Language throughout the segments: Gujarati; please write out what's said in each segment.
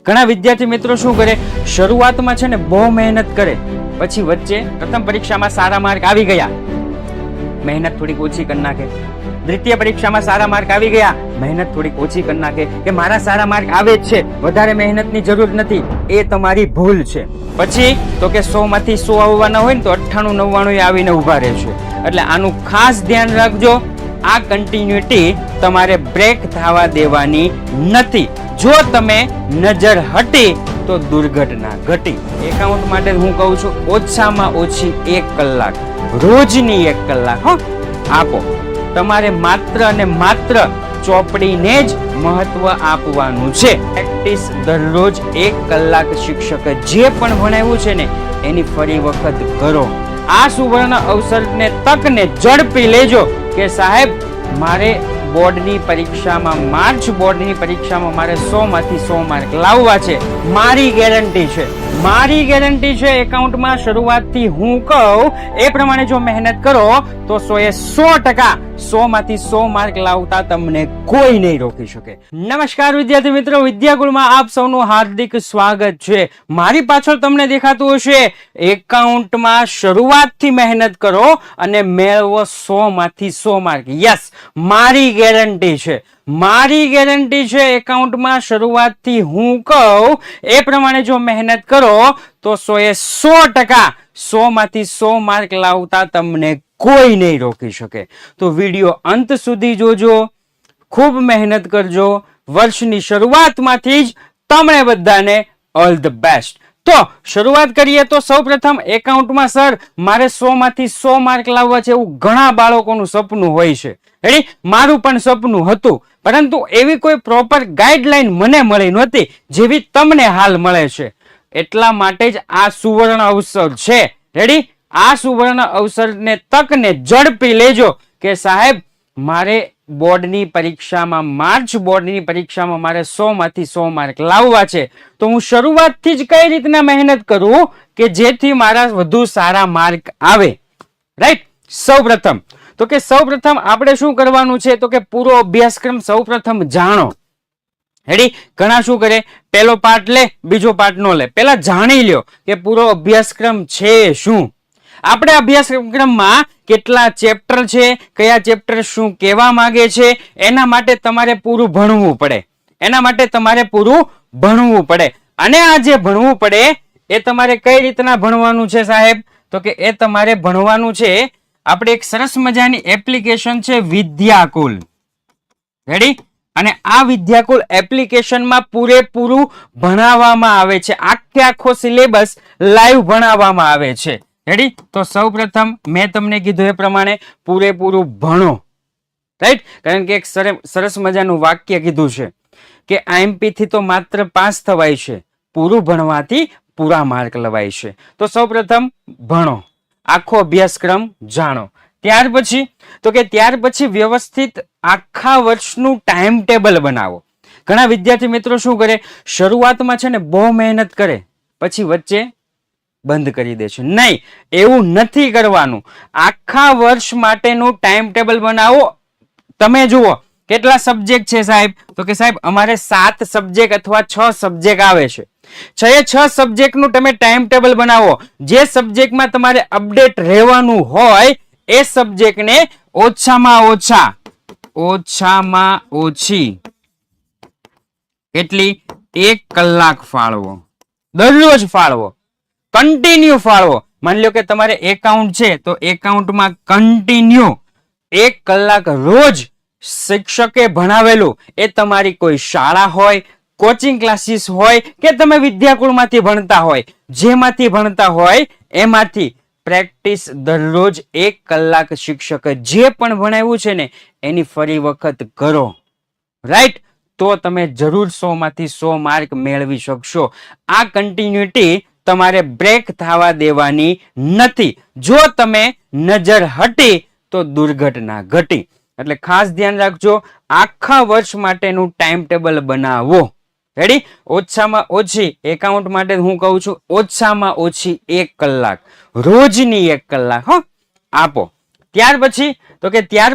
ઘણા વિદ્યાર્થી મિત્રો શું કરે, શરૂઆતમાં છે ને બહુ મહેનત કરે, પછી વચ્ચે પ્રથમ પરીક્ષામાં સારા માર્ક આવી ગયા, મહેનત થોડીક ઓછી કરી નાખે. દ્વિતીય પરીક્ષામાં સારા માર્ક આવી ગયા, મહેનત થોડીક ઓછી કરી નાખે કે મારા સારા માર્ક આવે જ છે, વધારે મહેનતની જરૂર નથી. એ તમારી ભૂલ છે. પછી તો કે 100 માંથી 100 આવવાના હોય ને તો 98 99 આવીને ઉભા રહેશે. એટલે આનું ખાસ ધ્યાન રાખજો. આ કન્ટિન્યુટી તમારે બ્રેક થવા દેવાની નથી. જો તમે નજર હટી તો દુર્ઘટના ઘટી. એકાઉન્ટ માટે હું કહું છું ઓછામાં ઓછી 1 કલાક, રોજની 1 કલાક આપો. તમારે માત્ર અને માત્ર ચોપડીને જ મહત્વ આપવાનું છે. પ્રેક્ટિસ દરરોજ 1 કલાક શિક્ષકે જે પણ ભણાવ્યું છે ને એની ફરી વખત કરો. આ સુવર્ણ અવસરને તકને ઝડપી લેજો કે સાહેબ મારે બોર્ડની પરીક્ષામાં, માર્ચ બોર્ડની પરીક્ષામાં મારે 100 માંથી 100 માર્ક લાવવા છે. મારી ગેરંટી છે, મારી ગેરંટી છે. એકાઉન્ટમાં શરૂઆતથી હું કહું એ પ્રમાણે જો મહેનત કરો તો 100% 100 માંથી 100 માર્ક લાવતા તમને કોઈ નહીં રોકી શકે. નમસ્કાર વિદ્યાર્થી મિત્રો, વિદ્યાકુળમાં આપ સૌનું હાર્દિક સ્વાગત છે. મારી પાછળ તમને દેખાતું હશે એકાઉન્ટમાં શરૂઆતથી મહેનત કરો અને મેળવો 100 માંથી 100 માર્ક. યસ, મારી ગેરંટી છે, મારી ગેરંટી છે. એકાઉન્ટમાં શરૂઆતથી હું કહું એ પ્રમાણે જો મહેનત કરો તો 100% 100 માંથી 100 માર્ક લાવતા તમને કોઈ નહીં રોકી શકે. તો વિડીયો અંત સુધી જોજો, ખૂબ મહેનત કરજો. વર્ષની શરૂઆતમાંથી જ તમને બધાને ઓલ ધ બેસ્ટ. તો શરૂઆત કરીએ તો સૌપ્રથમ એકાઉન્ટમાં સર મારે 100 માંથી 100 માર્ક લાવવા છે એવું ઘણા બાળકોનું સપનું હોય છે. રેડી, મારું પણ સપનું હતું, પરંતુ એવી કોઈ પ્રોપર ગાઈડલાઈન મને મળી નહોતી જેવી તમને હાલ મળે છે. એટલા માટે જ આ સુવર્ણ અવસર છે. રેડી, આ સુવર્ણ અવસરને તકને ઝડપી લેજો કે સાહેબ મારે બોર્ડની પરીક્ષામાં, માર્ચ બોર્ડની પરીક્ષામાં મારે 100 માંથી 100 માર્ક લાવવા છે. તો હું શરૂઆતથી જ કઈ રીતના મહેનત કરું કે જેથી મારા વધુ સારા માર્ક આવે. રાઈટ, સૌપ્રથમ તો કે સૌપ્રથમ આપણે શું કરવાનું છે તો કે પૂરો અભ્યાસક્રમ સૌપ્રથમ જાણો. રેડી, ઘણા શું કરે, પહેલો પાર્ટ લે, બીજો પાર્ટ નો લે. પહેલા જાણી લ્યો કે પૂરો અભ્યાસક્રમ છે શું. આપણે અભ્યાસક્રમમાં કેટલા ચેપ્ટર છે, કયા ચેપ્ટર શું કહેવા માંગે છે, એના માટે તમારે પૂરું ભણવું પડે. એના માટે તમારે પૂરું ભણવું પડે. અને આ જે ભણવું પડે એ તમારે કઈ રીતના ભણવાનું છે સાહેબ, તો કે એ તમારે ભણવાનું છે, આપણે એક સરસ મજાની એપ્લિકેશન છે વિદ્યાકુલ. રેડી, અને આ વિદ્યાકુલ એપ્લિકેશનમાં પૂરેપૂરું ભણાવવામાં આવે છે. આખો સિલેબસ લાઈવ ભણાવવામાં આવે છે. રેડી, તો સૌપ્રથમ મેં તમને કીધું એ પ્રમાણે પૂરેપૂરું ભણો. રાઈટ, કારણ કે એક સરસ મજાનું વાક્ય કીધું છે કે આઈએમપી થી તો માત્ર પાસ થવાય છે, પૂરું ભણવાથી પૂરા માર્ક લવાય છે. તો સૌપ્રથમ ભણો, આખો અભ્યાસક્રમ જાણો. ત્યાર પછી વ્યવસ્થિત આખા વર્ષનું ટાઈમ ટેબલ બનાવો. ઘણા વિદ્યાર્થી મિત્રો શું કરે, શરૂઆતમાં છે ને બહુ મહેનત કરે, પછી વચ્ચે બંધ કરી દે છે. નહીં, એવું નથી કરવાનું. આખા વર્ષ માટેનું ટાઈમ ટેબલ બનાવો. તમે જુઓ કેટલા સબ્જેક્ટ છે સાહેબ, તો કે સાહેબ અમારે 7 સબ્જેક્ટ અથવા 6 સબ્જેક્ટ આવે છે. 6 સબ્જેક્ટનું તમે ટાઈમ ટેબલ બનાવો. જે સબ્જેક્ટમાં તમારે અપડેટ રહેવાનું હોય એ સબ્જેક્ટને ઓછામાં ઓછી એટલી 1 કલાક ફાળવો, દરરોજ ફાળવો, કન્ટિન્યુ ફાળવો. માની લો કે તમારે એકાઉન્ટ છે તો એકાઉન્ટમાં કન્ટિન્યુ 1 કલાક રોજ શિક્ષકે ભણાવેલું, એ તમારી કોઈ શાળા હોય, કોચિંગ ક્લાસીસ હોય કે તમે વિદ્યાકુળમાંથી ભણતા હોય, જેમાંથી ભણતા હોય એમાંથી પ્રેક્ટિસ દરરોજ 1 કલાક શિક્ષકે જે પણ ભણાવ્યું છે ને એની ફરી વખત કરો. રાઈટ, તો તમે જરૂર 100 માંથી 100 માર્ક મેળવી શકશો. આ કન્ટિન્યુટી તમારે બ્રેક થવા દેવાની નથી. જો તમે નજર હટી તો દુર્ઘટના ઘટી. એટલે ખાસ ધ્યાન રાખજો, આખા વર્ષ માટેનું ટાઈમ ટેબલ બનાવો. રેડી, ઓછામાં ઓછી એકાઉન્ટ માટે હું કહું છું ઓછામાં ઓછી 1 કલાક, રોજની 1 કલાક આપો. ત્યાર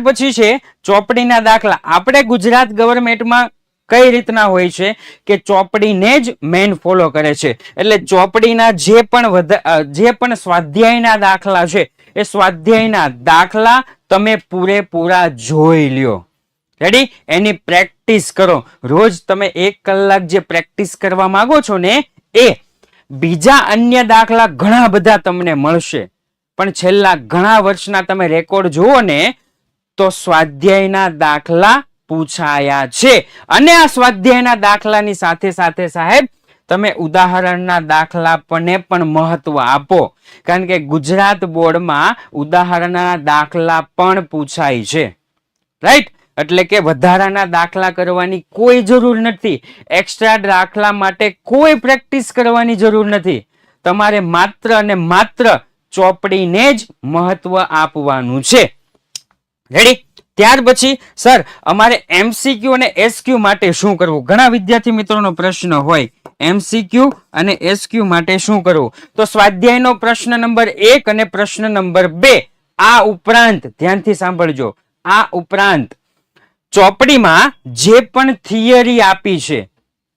પછી છે ચોપડીના દાખલા. આપણે ગુજરાત ગવર્મેન્ટમાં કઈ રીતના હોય છે કે ચોપડીને જ મેન ફોલો કરે છે. એટલે ચોપડીના જે પણ સ્વાધ્યાયના દાખલા છે એ સ્વાધ્યાયના દાખલા તમે પૂરેપૂરા જોઈ લ્યો. રેડી? એની પ્રેક્ટિસ કરો. રોજ તમે 1 કલાક જે પ્રેક્ટિસ કરવા માંગો છો ને એ બીજા અન્ય દાખલા ઘણા બધા તમને મળશે, પણ છેલ્લા ઘણા વર્ષના તમે રેકોર્ડ જુઓ ને તો સ્વાધ્યાયના દાખલા પૂછાયા છે. અને આ સ્વાધ્યાયના દાખલાની સાથે સાથે સાહેબ તમે ઉદાહરણના દાખલા પણ મહત્વ આપો, કારણ કે ગુજરાત બોર્ડમાં ઉદાહરણના દાખલા પણ પૂછાય છે. રાઈટ? એટલે કે વધારાના દાખલા કરવાની કોઈ જરૂર નથી. એક્સ્ટ્રા દાખલા માટે કોઈ પ્રેક્ટિસ કરવાની જરૂર નથી. તમારે માત્ર અને માત્ર ચોપડીને જ મહત્વ આપવાનું છે. રેડી? ત્યાર પછી સર અમારે MCQ અને SQ માટે શું કરવું? ઘણા વિદ્યાર્થી મિત્રોનો પ્રશ્ન હોય MCQ અને SQ માટે શું કરવું. તો સ્વાધ્યાયનો પ્રશ્ન નંબર 1 અને પ્રશ્ન નંબર 2 આ ઉપરાંત ધ્યાનથી સાંભળજો, આ ઉપરાંત ચોપડીમાં જે પણ થિયરી આપી છે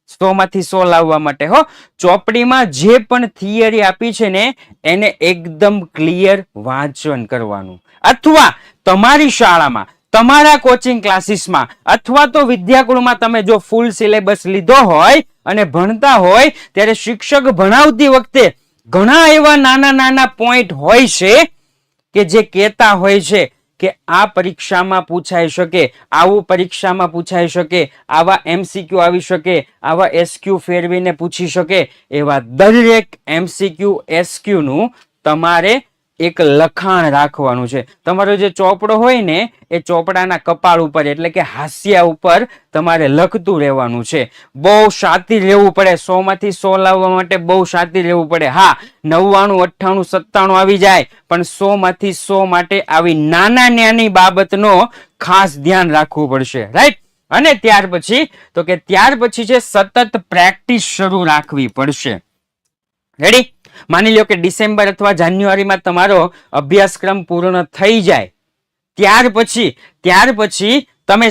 100 માંથી 100 લાવવા માટે હો, ચોપડીમાં જે પણ થિયરી આપી છે ને એને એકદમ ક્લિયર વાંચન કરવાનું. અથવા તમારી શાળામાં, તમારા કોચિંગ ક્લાસીસમાં અથવા તો વિદ્યાકુળમાં તમે જો ફૂલ સિલેબસ લીધો હોય અને ભણતા હોય ત્યારે શિક્ષક ભણાવતી વખતે ઘણા એવા નાના નાના પોઈન્ટ હોય છે કે જે કહેતા હોય છે કે આ પરીક્ષામાં પૂછાઈ શકે, આવું પરીક્ષામાં પૂછાઈ શકે, આવા MCQ આવી શકે, આવા SQ ફેરવીને પૂછી શકે. એવા દરેક MCQ SQ નું તમારે એક લખાણ રાખવાનું છે. તમારો જે ચોપડો હોય ને એ ચોપડાના કપાળ ઉપર એટલે કે હાસ્યા ઉપર તમારે લખતું રહેવાનું છે. બહુ શાતિર રહેવું પડે. 100 માંથી 100 લાવવા માટે બહુ શાતિર રહેવું પડે. હા, 99, 98, 97 આવી જાય, પણ 100 માંથી 100 માટે આવી નાની બાબતનો ખાસ ધ્યાન રાખવું પડશે. રાઈટ? અને ત્યાર પછી છે સતત પ્રેક્ટિસ શરૂ રાખવી પડશે. રેડી? માની લો કે ડિસેમ્બર અથવા જાન્યુઆરીમાં તમારો અભ્યાસક્રમ પૂર્ણ થઈ જાય, ત્યાર પછી તમે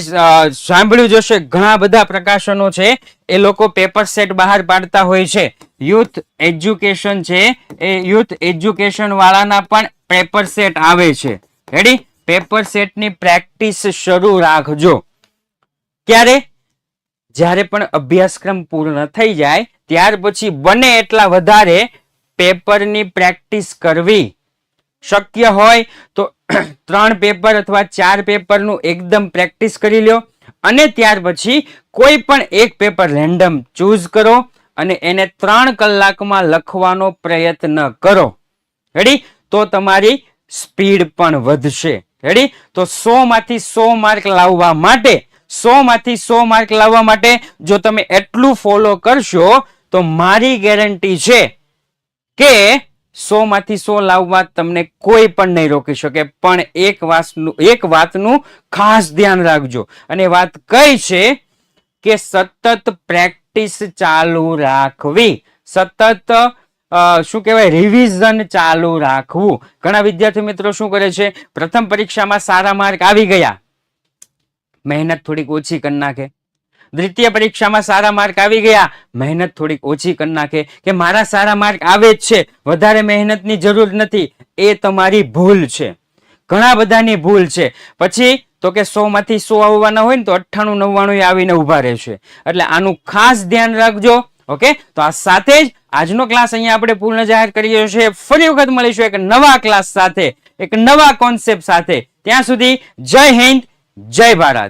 સાંભળ્યું જશે ઘણા બધા પ્રકાશનો છે એ લોકો પેપર સેટ બહાર પાડતા હોય છે. યુથ એજ્યુકેશન છે એ યુથ એજ્યુકેશન વાળાના પણ પેપર સેટ આવે છે. રેડી? પેપર સેટની પ્રેક્ટિસ શરૂ રાખજો. ક્યારે? જ્યારે પણ અભ્યાસક્રમ પૂર્ણ થઈ જાય ત્યાર પછી બને એટલા વધારે પેપરની પ્રેક્ટિસ કરવી. શક્ય હોય તો 3 પેપર અથવા 4 પેપરનું એકદમ પ્રેક્ટિસ કરી લ્યો અને ત્યાર પછી કોઈ પણ એક પેપર રેન્ડમ ચૂઝ કરો અને એને 3 કલાકમાં લખવાનો પ્રયત્ન કરો. રેડી? તો તમારી સ્પીડ પણ વધશે. રેડી? તો 100 માંથી 100 માર્ક લાવવા માટે જો તમે એટલું ફોલો કરશો તો મારી ગેરંટી છે કે 100 માંથી 100 લાવવા તમને કોઈ પણ નહીં રોકી શકે. પણ એક વાતનું ખાસ ધ્યાન રાખજો, અને વાત કઈ છે કે સતત પ્રેક્ટિસ ચાલુ રાખવી, સતત શું કહેવાય રિવિઝન ચાલુ રાખવું. ઘણા વિદ્યાર્થી મિત્રો શું કરે છે, પ્રથમ પરીક્ષામાં સારા માર્ક આવી ગયા, મહેનત થોડીક ઓછી કરી નાખે. દ્વિતીય પરીક્ષામાં સારા માર્ક આવી ગયા, મહેનત થોડીક ઓછી કરી નાખે કે મારા સારા માર્ક આવે જ છે, વધારે મહેનતની જરૂર નથી. એ તમારી ભૂલ છે, ઘણા બધાની ભૂલ છે. પછી તો કે 100 માંથી 100 આવવાના હોય ને તો 98, 99 આવીને ઉભા રહેશે. એટલે આનું ખાસ ધ્યાન રાખજો. ઓકે, તો આ સાથે જ આજનો ક્લાસ અહીંયા આપણે પૂર્ણ જાહેર કરીએ છીએ. ફરી વખત મળીશું એક નવા ક્લાસ સાથે, એક નવા કોન્સેપ્ટ સાથે. ત્યાં સુધી જય હિન્દ, જય ભારત.